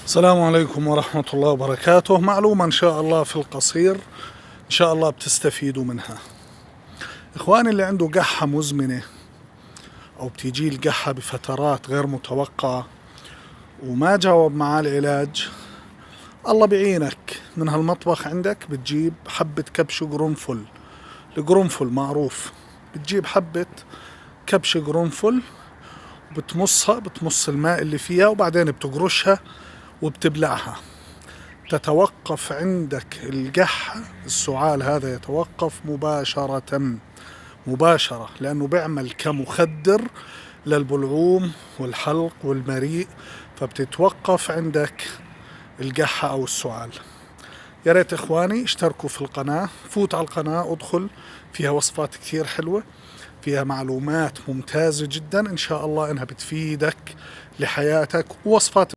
السلام عليكم ورحمة الله وبركاته. معلومة إن شاء الله في القصير إن شاء الله بتستفيدوا منها. إخواني اللي عنده قحة مزمنة أو بتيجي القحة بفترات غير متوقعة وما جاوب معاه العلاج، الله بعينك. من هالمطبخ عندك بتجيب حبة كبش قرنفل، القرنفل معروف، بتجيب حبة كبش قرنفل بتمصها، بتمص الماء اللي فيها وبعدين بتقرشها وبتبلعها. تتوقف عندك القحة، السعال هذا يتوقف مباشرة لأنه بيعمل كمخدر للبلعوم والحلق والمريء، فبتتوقف عندك القحة أو السعال. يا ريت إخواني اشتركوا في القناة، فوت على القناة، ادخل، فيها وصفات كثير حلوة، فيها معلومات ممتازة جدا إن شاء الله إنها بتفيدك لحياتك، ووصفات